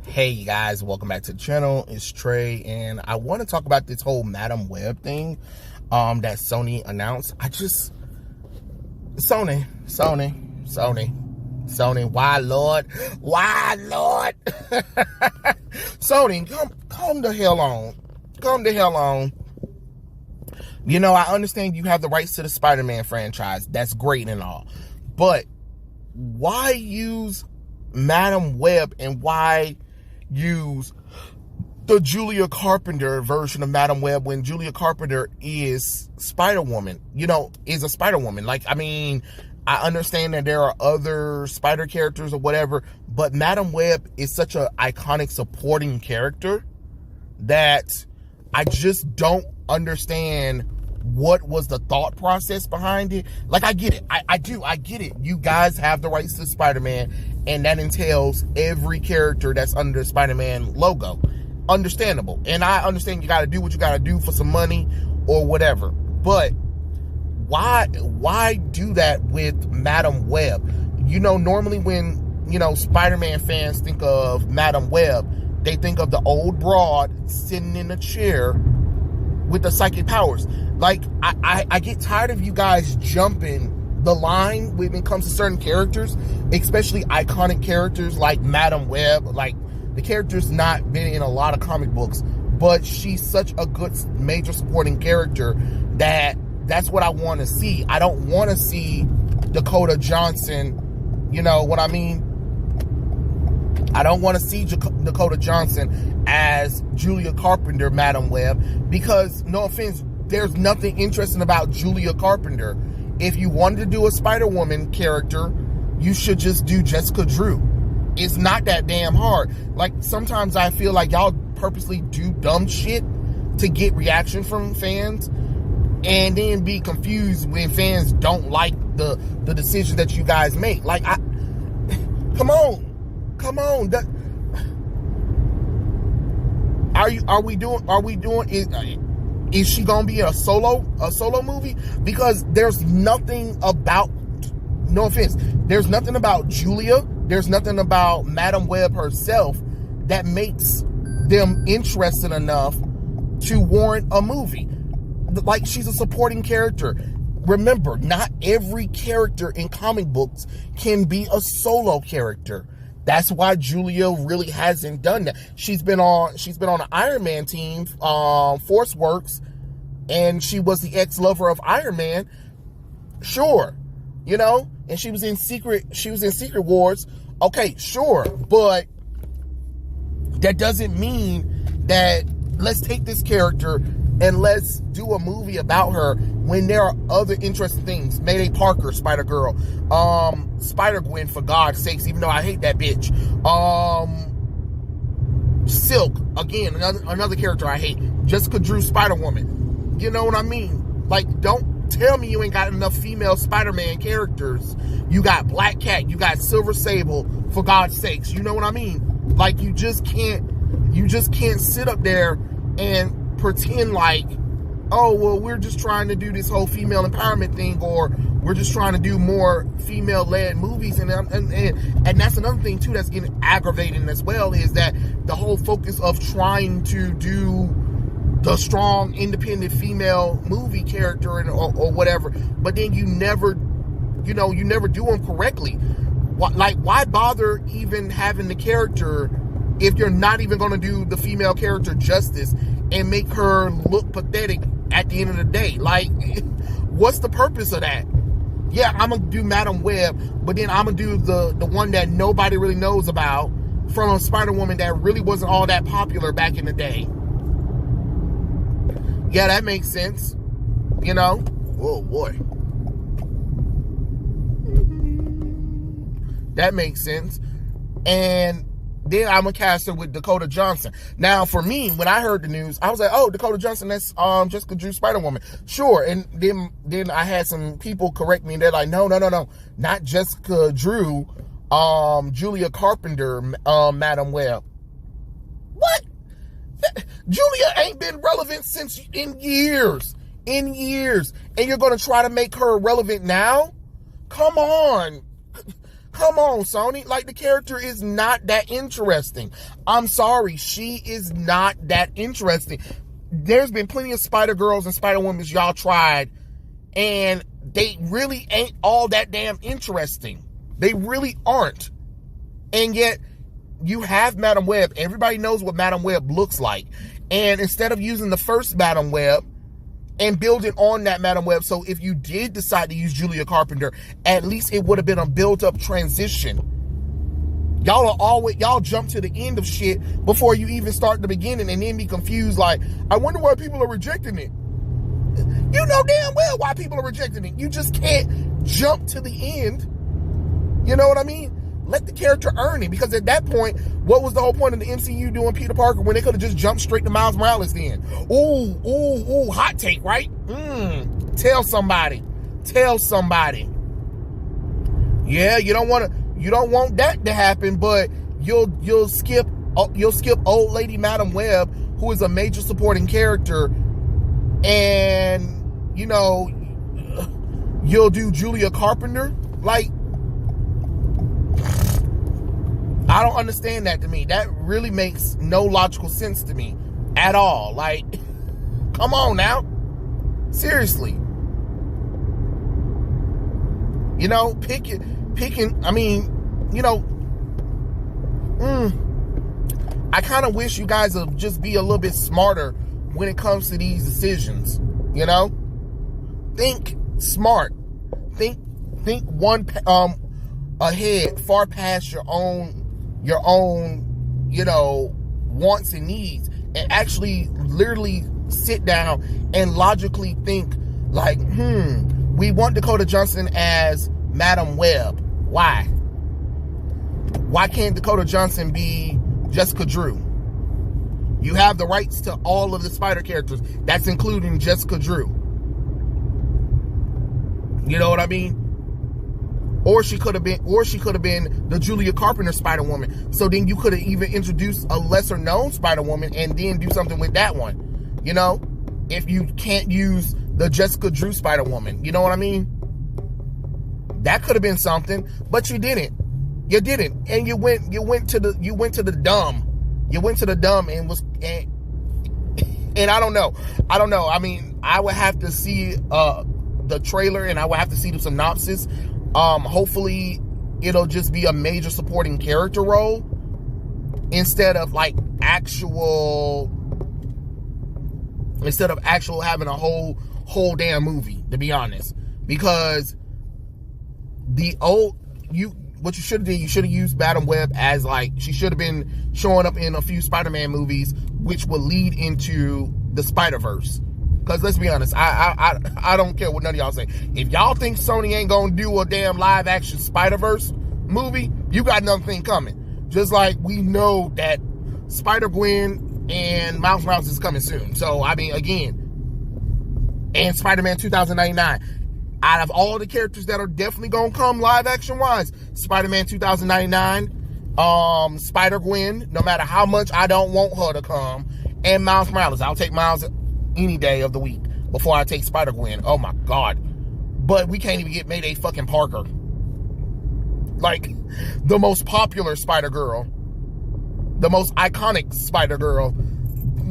Hey you guys, welcome back to the channel. It's Trey, and I want to talk about this whole Madam Webb thing that Sony announced. Sony, why Lord? Sony, come the hell on. You know, I understand you have the rights to the Spider-Man franchise. That's great and all, but why use Madam Webb and why use the Julia Carpenter version of Madam Webb when Julia Carpenter is Spider-Woman, is a Spider-Woman? Like, I mean, I understand that there are other spider characters or whatever, but Madam Webb is such an iconic supporting character that I just don't understand what was the thought process behind it. Like, I get it. I get it. You guys have the rights to Spider-Man, and that entails every character that's under the Spider-Man logo. Understandable. And I understand you got to do what you got to do for some money or whatever. But why do that with Madam Webb? Normally when, Spider-Man fans think of Madam Webb, they think of the old broad sitting in a chair with the psychic powers. Like, I get tired of you guys jumping the line when it comes to certain characters, especially iconic characters like Madam Webb. Like, the character's not been in a lot of comic books, but she's such a good major supporting character that's what I want to see. I don't want to see Dakota Johnson, you know what I mean? I don't want to see Dakota Johnson as Julia Carpenter, Madam Webb, because, no offense, there's nothing interesting about Julia Carpenter. If you wanted to do a Spider-Woman character, you should just do Jessica Drew. It's not that damn hard. Like, sometimes I feel like y'all purposely do dumb shit to get reaction from fans, and then be confused when fans don't like the decisions that you guys make. Like, come on. Is she gonna be a solo movie? Because there's nothing about, no offense, there's nothing about Julia, there's nothing about Madam Webb herself that makes them interested enough to warrant a movie. Like, she's a supporting character. Remember, not every character in comic books can be a solo character. That's why Julia really hasn't done that. She's been on an Iron Man team, Force Works, and she was the ex-lover of Iron Man. Sure, and she was in Secret Wars. Okay, sure, but that doesn't mean that let's take this character and let's do a movie about her when there are other interesting things. Mayday Parker, Spider-Girl, Spider-Gwen, for God's sakes, even though I hate that bitch. Silk, again, another character I hate. Jessica Drew, Spider-Woman. You know what I mean? Like, don't tell me you ain't got enough female Spider-Man characters. You got Black Cat, you got Silver Sable, for God's sakes. You know what I mean? Like, you just can't sit up there and pretend like, oh, well, we're just trying to do this whole female empowerment thing, or we're just trying to do more female-led movies, and that's another thing too that's getting aggravating as well, is that the whole focus of trying to do the strong, independent female movie character or whatever, but then you never do them correctly. Why bother even having the character if you're not even going to do the female character justice and make her look pathetic at the end of the day? Like, what's the purpose of that? Yeah, I'm going to do Madam Webb, but then I'm going to do the one that nobody really knows about from a Spider-Woman that really wasn't all that popular back in the day. Yeah, that makes sense. Oh boy. That makes sense. And then I'm a caster with Dakota Johnson. Now, for me, when I heard the news, I was like, oh, Dakota Johnson, that's Jessica Drew, Spider-Woman. Sure. And then I had some people correct me, and they're like, no, not Jessica Drew, Julia Carpenter, Madam Webb. What? Julia ain't been relevant in years. And you're going to try to make her relevant now? Come on. Come on, Sony. Like, the character is not that interesting. I'm sorry. She is not that interesting. There's been plenty of Spider-Girls and Spider-Women y'all tried, and they really ain't all that damn interesting. They really aren't. And yet, you have Madam Webb. Everybody knows what Madam Webb looks like. And instead of using the first Madam Webb and building on that Madam Webb, so if you did decide to use Julia Carpenter, at least it would have been a built-up transition. Y'all jump to the end of shit before you even start the beginning and then be confused like, I wonder why people are rejecting it. You know damn well why people are rejecting it. You just can't jump to the end. You know what I mean? Let the character earn it, because at that point, what was the whole point of the MCU doing Peter Parker when they could have just jumped straight to Miles Morales then? Ooh, hot take, right? Tell somebody. Yeah, you don't want that to happen, but you'll skip old lady Madam Webb, who is a major supporting character, and you'll do Julia Carpenter. Like, I don't understand that. To me, that really makes no logical sense to me at all. Like, come on now. Seriously. I kind of wish you guys would just be a little bit smarter when it comes to these decisions. Think smart. Think one ahead, far past your own wants and needs, and actually literally sit down and logically think like, we want Dakota Johnson as Madam Webb. Why can't Dakota Johnson be Jessica Drew? You have the rights to all of the Spider characters. That's including Jessica Drew. You know what I mean? Or she could have been the Julia Carpenter Spider-Woman. So then you could have even introduced a lesser known Spider-Woman and then do something with that one. If you can't use the Jessica Drew Spider-Woman, you know what I mean? That could have been something, but you didn't. You didn't, and you went to the dumb. You went to the dumb and I don't know. I mean, I would have to see the trailer, and I would have to see the synopsis. Hopefully it'll just be a major supporting character role instead of actual having a whole damn movie, to be honest. Because what you should have did, you should have used Madam Webb as she should have been showing up in a few Spider-Man movies, which will lead into the Spider-Verse. Because let's be honest, I don't care what none of y'all say. If y'all think Sony ain't gonna do a damn live action Spider-Verse movie, you got another thing coming. Just like we know that Spider-Gwen and Miles Morales is coming soon. So, I mean, again, and Spider-Man 2099. Out of all the characters that are definitely gonna come live action wise, Spider-Man 2099, Spider-Gwen, no matter how much I don't want her to come, and Miles Morales. I'll take Miles any day of the week before I take Spider-Gwen. Oh my God. But we can't even get Mayday fucking Parker. The most popular Spider-Girl. The most iconic Spider-Girl.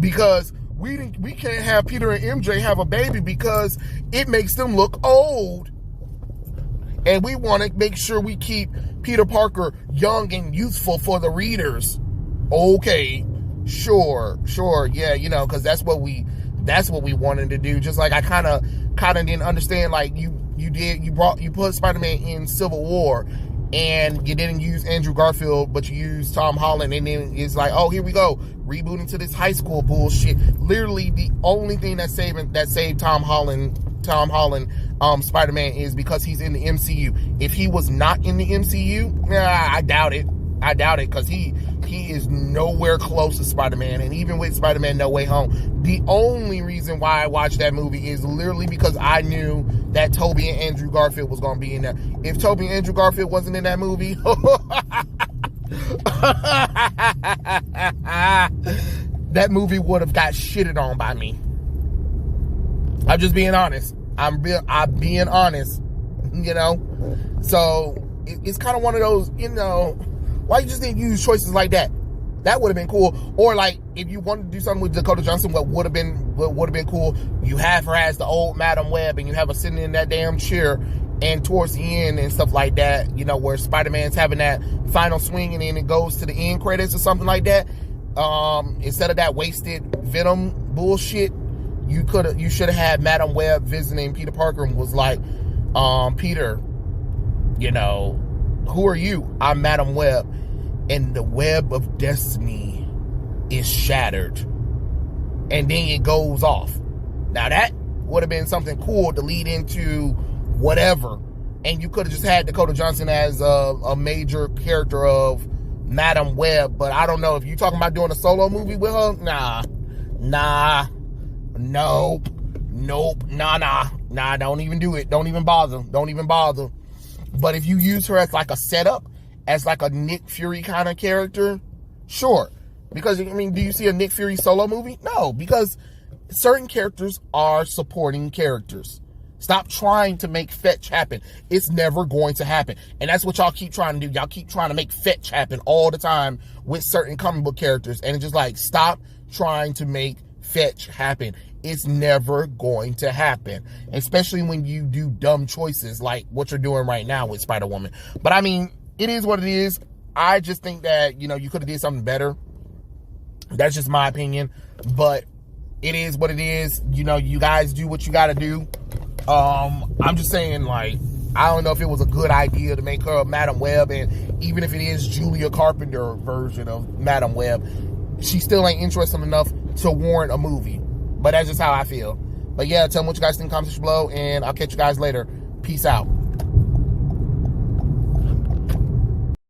Because we can't have Peter and MJ have a baby because it makes them look old. And we want to make sure we keep Peter Parker young and youthful for the readers. Okay. Sure. Yeah, because that's what we wanted to do. Just like I kind of didn't understand, you put Spider-Man in Civil War and you didn't use Andrew Garfield, but you used Tom Holland, and then it's like, oh, here we go, rebooting to this high school bullshit. Literally the only thing that saved Tom Holland Spider-Man is because he's in the MCU. If he was not in the MCU, I doubt it, because he is nowhere close to Spider-Man. And even with Spider-Man No Way Home, the only reason why I watched that movie is literally because I knew that Tobey and Andrew Garfield was going to be in there. If Tobey and Andrew Garfield wasn't in that movie, that movie would have got shitted on by me. I'm just being honest. I'm being honest, So it's kind of one of those, why you just didn't use choices like that? That would have been cool. Or like, if you wanted to do something with Dakota Johnson, what would have been cool, you have her as the old Madam Webb, and you have her sitting in that damn chair, and towards the end and stuff like that, where Spider-Man's having that final swing, and then it goes to the end credits or something like that. Instead of that wasted Venom bullshit, you should have had Madam Webb visiting Peter Parker and was like, Peter, who are you? I'm Madam Webb, and the web of destiny is shattered. And then it goes off. Now that would have been something cool to lead into whatever. And you could have just had Dakota Johnson as a major character of Madam Webb. But I don't know, if you're talking about doing a solo movie with her, nope, don't even do it. Don't even bother. But if you use her as like a setup, as like a Nick Fury kind of character, sure. Because, do you see a Nick Fury solo movie? No, because certain characters are supporting characters. Stop trying to make fetch happen. It's never going to happen. And that's what y'all keep trying to do. Y'all keep trying to make fetch happen all the time with certain comic book characters. And it's just like, stop trying to make fetch happen. It's never going to happen. Especially when you do dumb choices like what you're doing right now with Spider-Woman. But it is what it is. I just think that, you could have did something better. That's just my opinion. But it is what it is. You guys do what you got to do. I'm just saying, like, I don't know if it was a good idea to make her Madam Webb, and even if it is Julia Carpenter version of Madam Webb, she still ain't interesting enough to warrant a movie. But that's just how I feel. But yeah, tell me what you guys think in the comments below, and I'll catch you guys later. Peace out.